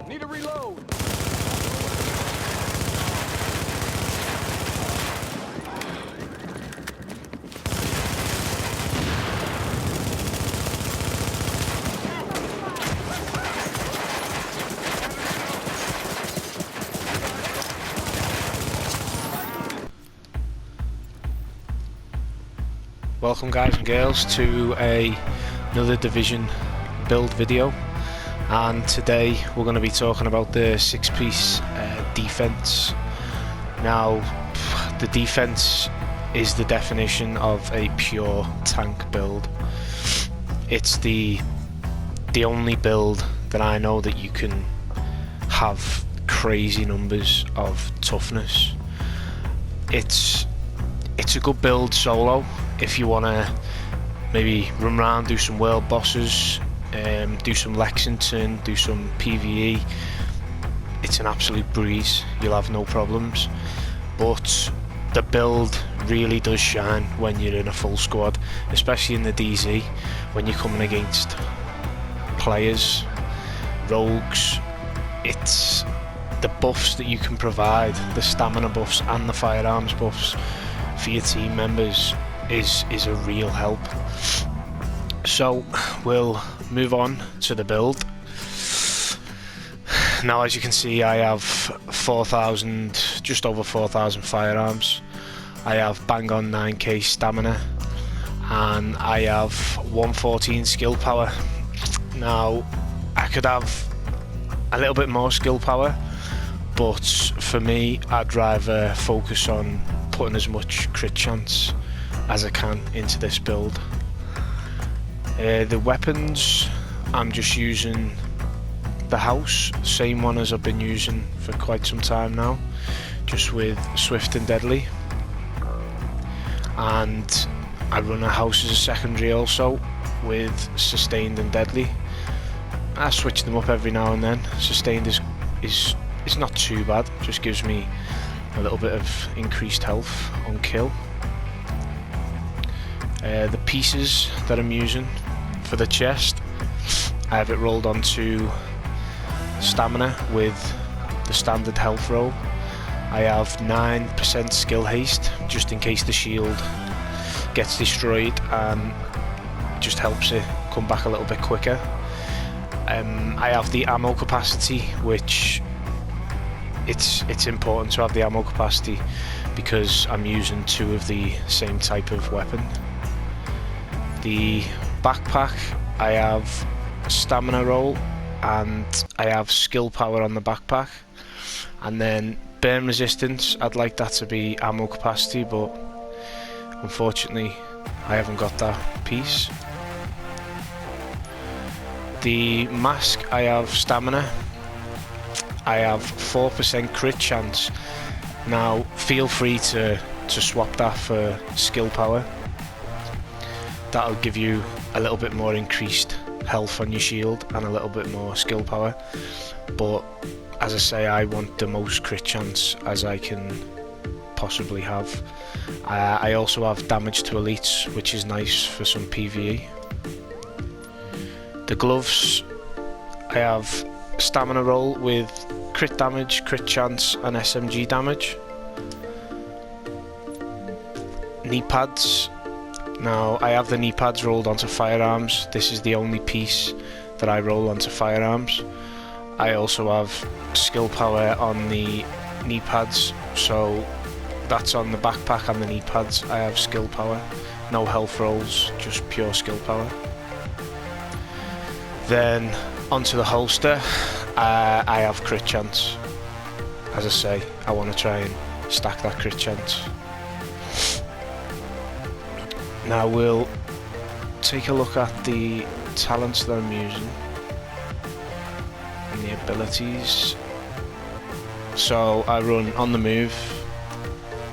Need a reload. Welcome guys and girls to another Division build video, and today we're going to be talking about the 6-piece defense. Now the defense is the definition of a pure tank build. It's the only build that I know that you can have crazy numbers of toughness. It's a good build solo if you want to maybe run around, do some world bosses, do some Lexington, do some PvE. It's an absolute breeze, you'll have no problems. But the build really does shine when you're in a full squad, especially in the DZ, when you're coming against players, rogues. It's the buffs that you can provide, the stamina buffs and the firearms buffs for your team members is a real help. So we'll move on to the build. Now, as you can see, I have 4,000, just over 4,000 firearms. I have bang on 9k stamina, and I have 114 skill power. Now, I could have a little bit more skill power, but for me, I'd rather focus on putting as much crit chance as I can into this build. The weapons, I'm just using the house, same one as I've been using for quite some time now, just with swift and deadly, and I run a house as a secondary also with sustained and deadly. I switch them up every now and then. Sustained is not too bad, just gives me a little bit of increased health on kill. The pieces that I'm using for the chest, I have it rolled onto stamina with the standard health roll. I have 9% skill haste, just in case the shield gets destroyed, and just helps it come back a little bit quicker. I have the ammo capacity, which it's important to have the ammo capacity because I'm using two of the same type of weapon. The backpack, I have stamina roll and I have skill power on the backpack, and then burn resistance, I'd like that to be ammo capacity, but unfortunately I haven't got that piece. The mask, I have stamina, I have 4% crit chance. Now feel free to swap that for skill power. That'll give you a little bit more increased health on your shield and a little bit more skill power, but as I say, I want the most crit chance as I can possibly have. I also have damage to elites, which is nice for some PvE. The gloves, I have stamina roll with crit damage, crit chance and SMG damage. Knee pads, now I have the knee pads rolled onto firearms. This is the only piece that I roll onto firearms. I also have skill power on the knee pads, so that's on the backpack and the knee pads. I have skill power, no health rolls, just pure skill power. Then onto the holster, I have crit chance. As I say, I want to try and stack that crit chance. Now we'll take a look at the talents that I'm using and the abilities. So I run on the move,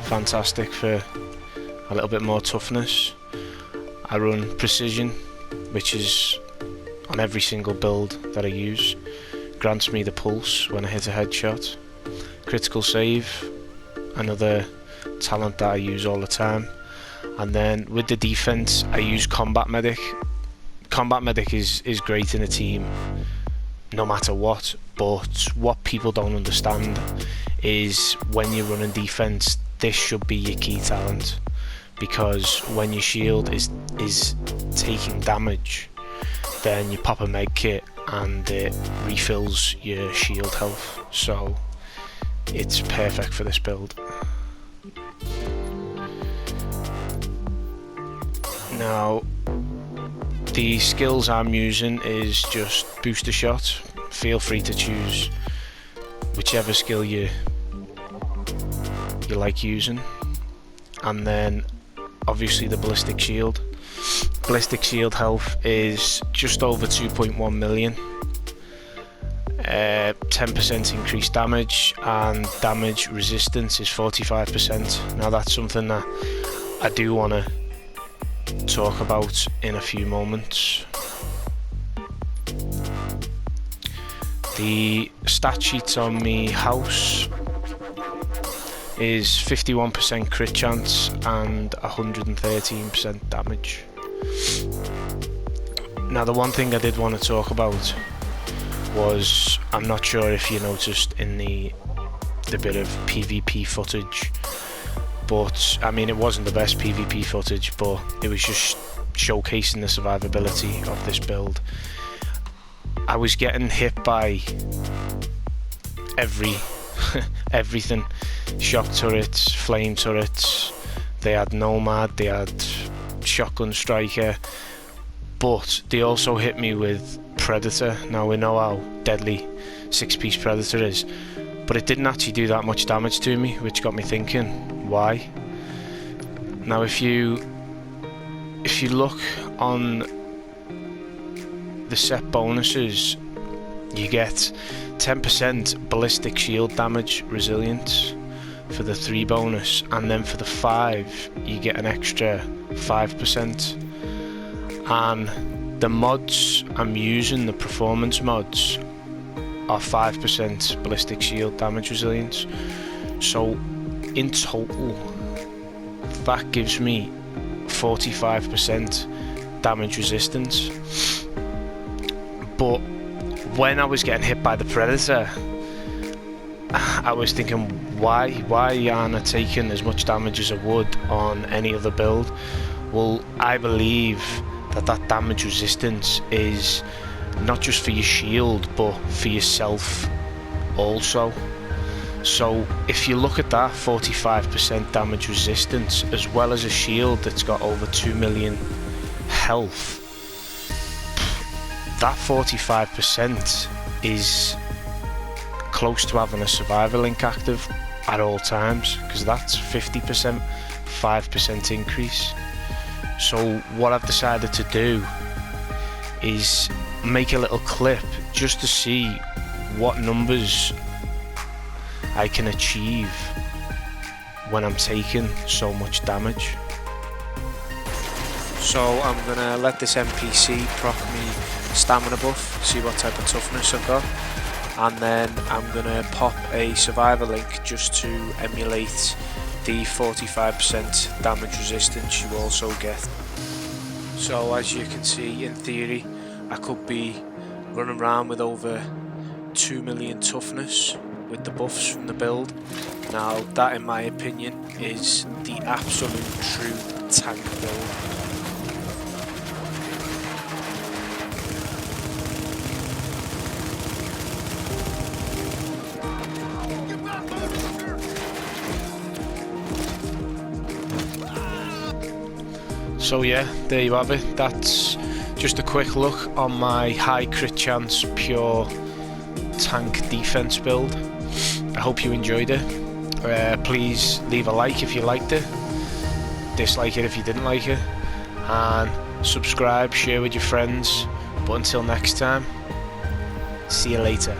fantastic for a little bit more toughness. I run precision, which is on every single build that I use, grants me the pulse when I hit a headshot. Critical save, another talent that I use all the time. And then with the defense, I use combat medic. Combat medic is great in a team no matter what. But what people don't understand is when you're running defense, this should be your key talent, because when your shield is taking damage, then you pop a med kit and it refills your shield health, so it's perfect for this build. Now, the skills I'm using is just booster shot. Feel free to choose whichever skill you like using, and then obviously the ballistic shield. Ballistic shield health is just over 2.1 million, 10% increased damage, and damage resistance is 45%. Now that's something that I do want to talk about in a few moments. The stat sheets on me house is 51% crit chance and 113% damage. Now, the one thing I did want to talk about was, I'm not sure if you noticed in the bit of PvP footage, but I mean, it wasn't the best PvP footage, but it was just showcasing the survivability of this build. I was getting hit by everything. Shock turrets, flame turrets, they had Nomad, they had Shotgun Striker, but they also hit me with Predator. Now, we know how deadly 6-piece Predator is, but it didn't actually do that much damage to me, which got me thinking, why? Now, if you look on the set bonuses, you get 10% ballistic shield damage resilience for the 3 bonus, and then for the 5 you get an extra 5%. And the mods I'm using, the performance mods, are 5% ballistic shield damage resilience. So in total that gives me 45% damage resistance. But when I was getting hit by the Predator, I was thinking, why aren't I taking as much damage as I would on any other build? Well, I believe that damage resistance is not just for your shield, but for yourself also. So if you look at that 45% damage resistance, as well as a shield that's got over 2 million health, that 45% is close to having a survivor link active at all times, because that's 50%, 5% increase. So what I've decided to do is make a little clip just to see what numbers I can achieve when I'm taking so much damage. So I'm gonna let this NPC proc me stamina buff, see what type of toughness I've got, and then I'm gonna pop a survivor link just to emulate the 45% damage resistance you also get. So as you can see, in theory I could be running around with over 2 million toughness with the buffs from the build. Now that, in my opinion, is the absolute true tank build. So yeah, there you have it. That's just a quick look on my high crit chance pure tank defense build. I hope you enjoyed it. Please leave a like if you liked it, dislike it if you didn't like it, and subscribe, share with your friends. But until next time, see you later.